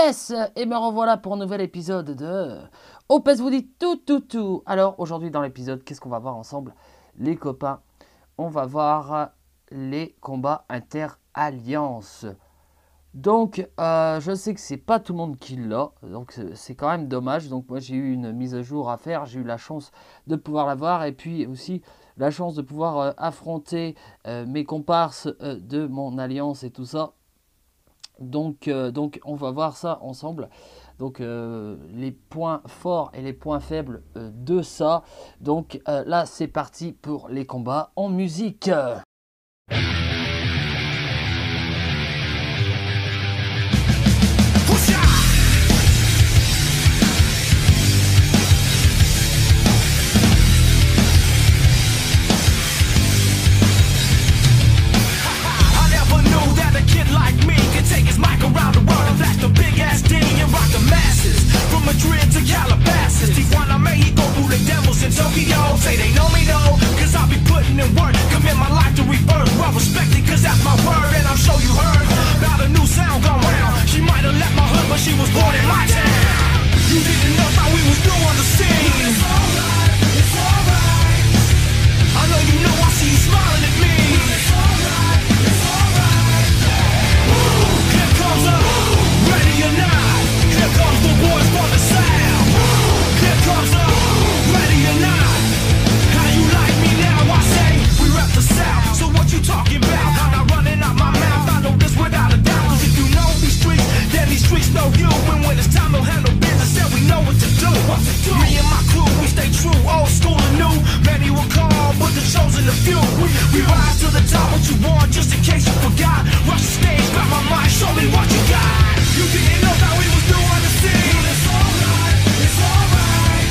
Yes! Et me revoilà pour un nouvel épisode de Opes vous dit tout. Alors aujourd'hui dans l'épisode, qu'est-ce qu'on va voir ensemble? Les copains, on va voir les combats inter-alliances. Donc je sais que c'est pas tout le monde qui l'a, donc c'est quand même dommage. Donc moi j'ai eu une mise à jour à faire, j'ai eu la chance de pouvoir la voir et puis aussi la chance de pouvoir affronter mes comparses de mon alliance et tout ça. Donc on va voir ça ensemble. Donc les points forts et les points faibles de ça. Donc là c'est parti pour les combats en musique. Madrid to Calabasas, Tijuana, Mexico, through the devils in Tokyo. Say they know me though, cause I'll be putting in work. Commit my life to rebirth, well respected cause that's my word. And I'm sure you heard about a new sound gone round. She might have left my hood but she was born in my town. You didn't know how we was new on the scene. It's alright, it's alright. I know you know I see you smiling at me. It's alright, it's alright. Here comes the ready or not. Here comes the boys from the south. Here comes the ready or not. How you like me now? I say we rep the south. So what you talking about? I'm not running out my mouth. I know this without a doubt. Cause if you know these streets, then these streets know you. And when it's time to handle business, then we know what to do. Me and my crew, we stay true. Old school and new. Many will call, but the chosen a few. We rise to the top. What you want, just in case you forgot. Rush the stage, grab my mind, show me what you got. You didn't know how we was doing the scene. It's alright, it's alright.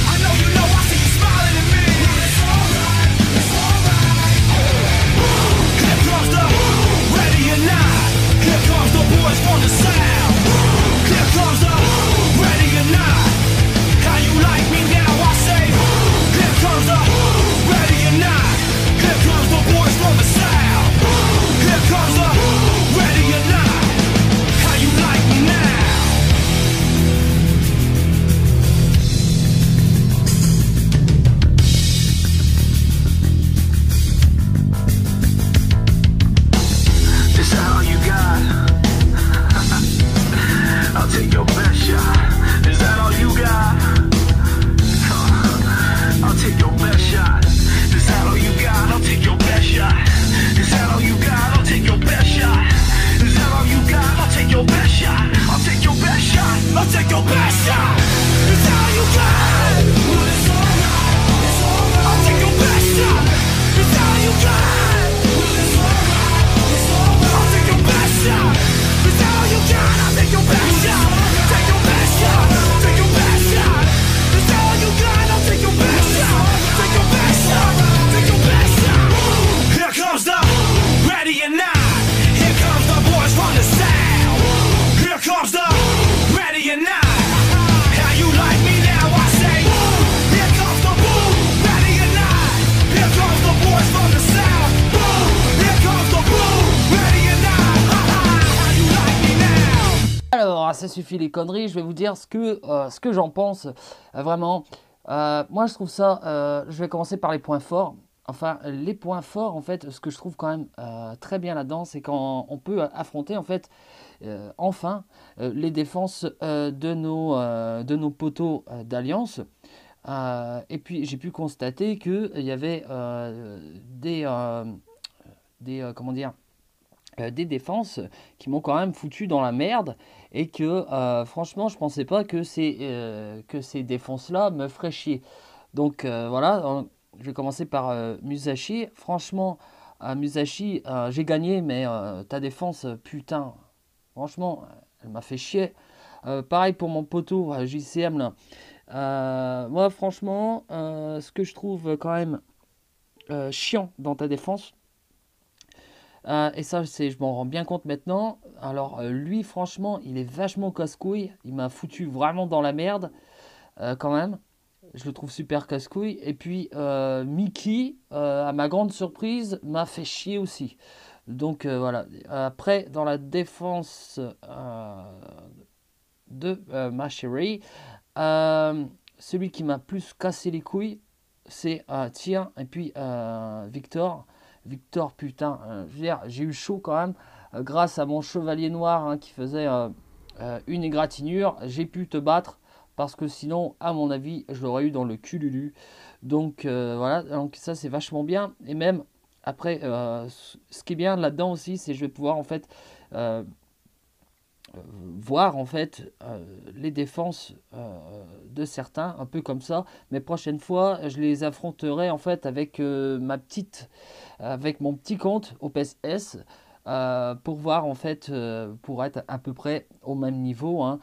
I know you know I see you smiling at me. It's alright, it's alright. Here comes the ready or not. Here comes the boys from the south. Here comes the ready or not. How you like me now? I say. Here comes the ready or not. Here comes the boys from the south. Here comes the ready or not. How you like me now? Is that all you got? I'll take your best shot. Is that all you got? I'll take your best shot. Is that all you got? I'll take your best shot. Is that all you got? I'll take your best shot. Is that all you got? I'll take your best shot. I'll take your best shot. I'll take your best shot. Is that all you got? It's alright. It's alright. I'll take your best shot. Is that all you got? It's alright. It's alright. I'll take your best shot. Is that all you got? I'll take your best shot. Take your best shot. Take your best shot. Is that all you got? I'll take your best shot. Take your best shot. Take your best shot. Here comes the ready or not. Here comes the boys from the south. Here comes the ready or not. How you like me now? I say. Here comes the boom, ready or not. Here comes the boys from the south. Boom. Here comes the boom, ready or not. How you like me now? Alors ça suffit les conneries, je vais vous dire ce que j'en pense vraiment. Moi je trouve ça, je vais commencer par les points forts. Enfin, les points forts, en fait, ce que je trouve quand même très bien là-dedans, c'est quand on peut affronter, en fait, enfin, les défenses de nos poteaux d'Alliance. Et puis, j'ai pu constater qu'il y avait comment dire, des défenses qui m'ont quand même foutu dans la merde et que, franchement, je pensais pas que ces défenses-là me feraient chier. Donc, voilà. Je vais commencer par Musashi. Franchement, Musashi, j'ai gagné, mais ta défense, putain, franchement, elle m'a fait chier. Pareil pour mon poteau JCM là. Moi, franchement, ce que je trouve quand même chiant dans ta défense, et ça, je m'en rends bien compte maintenant. Alors, lui, franchement, il est vachement casse-couille. Il m'a foutu vraiment dans la merde, quand même. Je le trouve super casse-couille. Et puis Mickey, à ma grande surprise, m'a fait chier aussi. Donc voilà. Après, dans la défense de ma chérie. Euh, Celui qui m'a plus cassé les couilles, c'est Tien et puis Victor. Victor, putain, je veux dire, j'ai eu chaud quand même. Grâce à mon chevalier noir hein, qui faisait une égratignure, j'ai pu te battre. Parce que sinon, à mon avis, je l'aurais eu dans le cululu. Donc voilà, donc ça c'est vachement bien. Et même après, ce qui est bien là-dedans aussi, c'est que je vais pouvoir en fait euh, voir en fait les défenses de certains, un peu comme ça. Mais prochaine fois, je les affronterai en fait avec avec mon petit compte OPS pour voir en fait, pour être à peu près au même niveau, hein,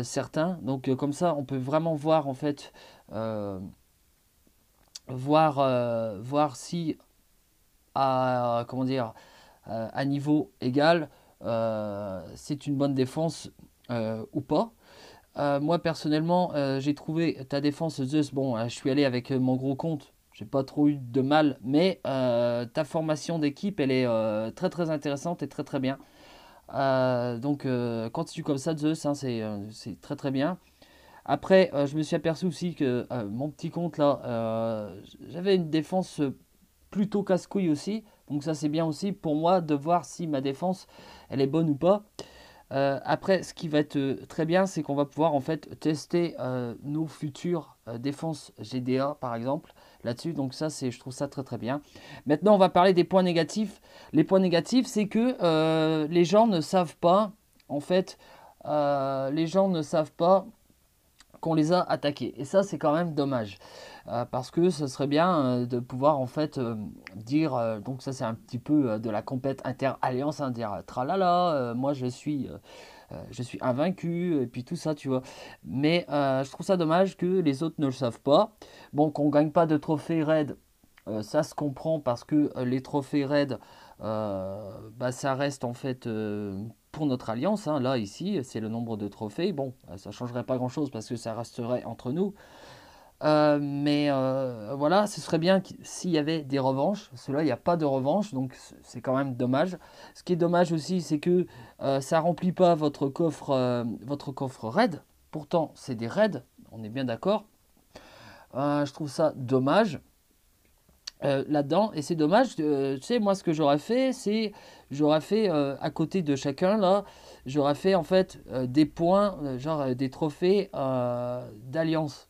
certains. Donc comme ça, on peut vraiment voir en fait, euh, voir si à comment dire, à niveau égal, c'est une bonne défense ou pas. Moi personnellement, j'ai trouvé ta défense Zeus. Bon, je suis allé avec mon gros compte. J'ai pas trop eu de mal, mais ta formation d'équipe, elle est très très intéressante et très très bien. Donc continue comme ça, Zeus, hein, c'est très très bien. Après, je me suis aperçu aussi que mon petit compte là, j'avais une défense plutôt casse-couille aussi. Donc ça c'est bien aussi pour moi de voir si ma défense elle est bonne ou pas. Après, ce qui va être très bien, c'est qu'on va pouvoir en fait tester nos futures défenses GDA par exemple là-dessus. Donc ça, je trouve ça très très bien. Maintenant, on va parler des points négatifs. Les points négatifs, c'est que les gens ne savent pas, en fait, les gens ne savent pas qu'on les a attaqués. Et ça, c'est quand même dommage. Parce que ce serait bien de pouvoir en fait dire, donc ça c'est un petit peu de la compète inter-alliance, hein, dire tralala, moi je suis invaincu, et puis tout ça, tu vois. Mais je trouve ça dommage que les autres ne le savent pas. Bon, qu'on gagne pas de trophée raid, ça se comprend parce que les trophées raid, bah, ça reste en fait pour notre alliance. Hein. Là, ici, c'est le nombre de trophées. Bon, ça changerait pas grand-chose parce que ça resterait entre nous. Mais voilà, ce serait bien s'il y avait des revanches. Cela, il n'y a pas de revanche, donc c'est quand même dommage. Ce qui est dommage aussi, c'est que ça remplit pas votre coffre raid. Pourtant, c'est des raids, on est bien d'accord. Je trouve ça dommage là-dedans, et c'est dommage. Tu sais, moi, ce que j'aurais fait, c'est j'aurais fait à côté de chacun là, j'aurais fait en fait des points, genre des trophées d'alliance.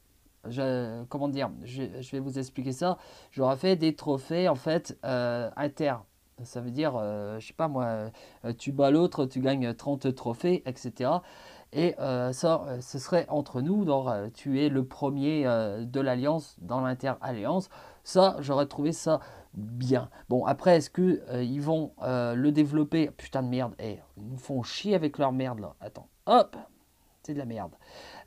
Comment dire, je vais vous expliquer ça. J'aurais fait des trophées en fait inter. Ça veut dire, je sais pas moi, tu bats l'autre, tu gagnes 30 trophées, etc. Et ça, ce serait entre nous, donc tu es le premier de l'alliance dans l'inter-alliance. Ça, j'aurais trouvé ça bien. Bon, après, est-ce que ils vont le développer? Putain de merde, ils nous font chier avec leur merde là. Attends, hop, c'est de la merde.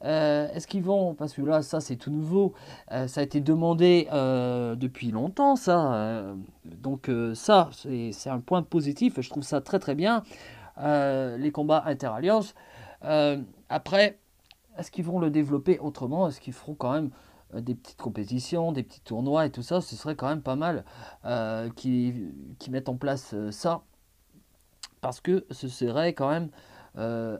Est-ce qu'ils vont, parce que là, ça c'est tout nouveau, ça a été demandé depuis longtemps, ça. Donc ça, c'est un point positif. Je trouve ça très très bien. Les combats inter-alliances. Après, est-ce qu'ils vont le développer autrement? Est-ce qu'ils feront quand même des petites compétitions, des petits tournois et tout ça? Ce serait quand même pas mal qui mettent en place ça. Parce que ce serait quand même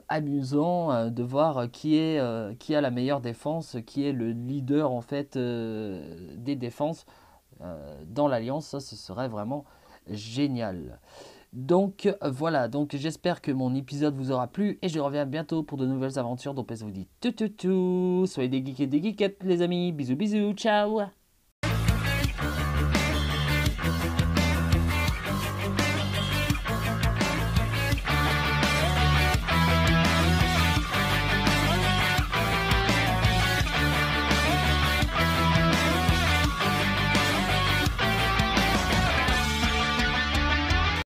amusant de voir qui a la meilleure défense, qui est le leader en fait des défenses dans l'Alliance. Ça, ce serait vraiment génial. Donc voilà, donc j'espère que mon épisode vous aura plu et je reviens bientôt pour de nouvelles aventures. Donc je vous dis tout tout tout, soyez des geeks et des geekettes les amis, bisous bisous, ciao.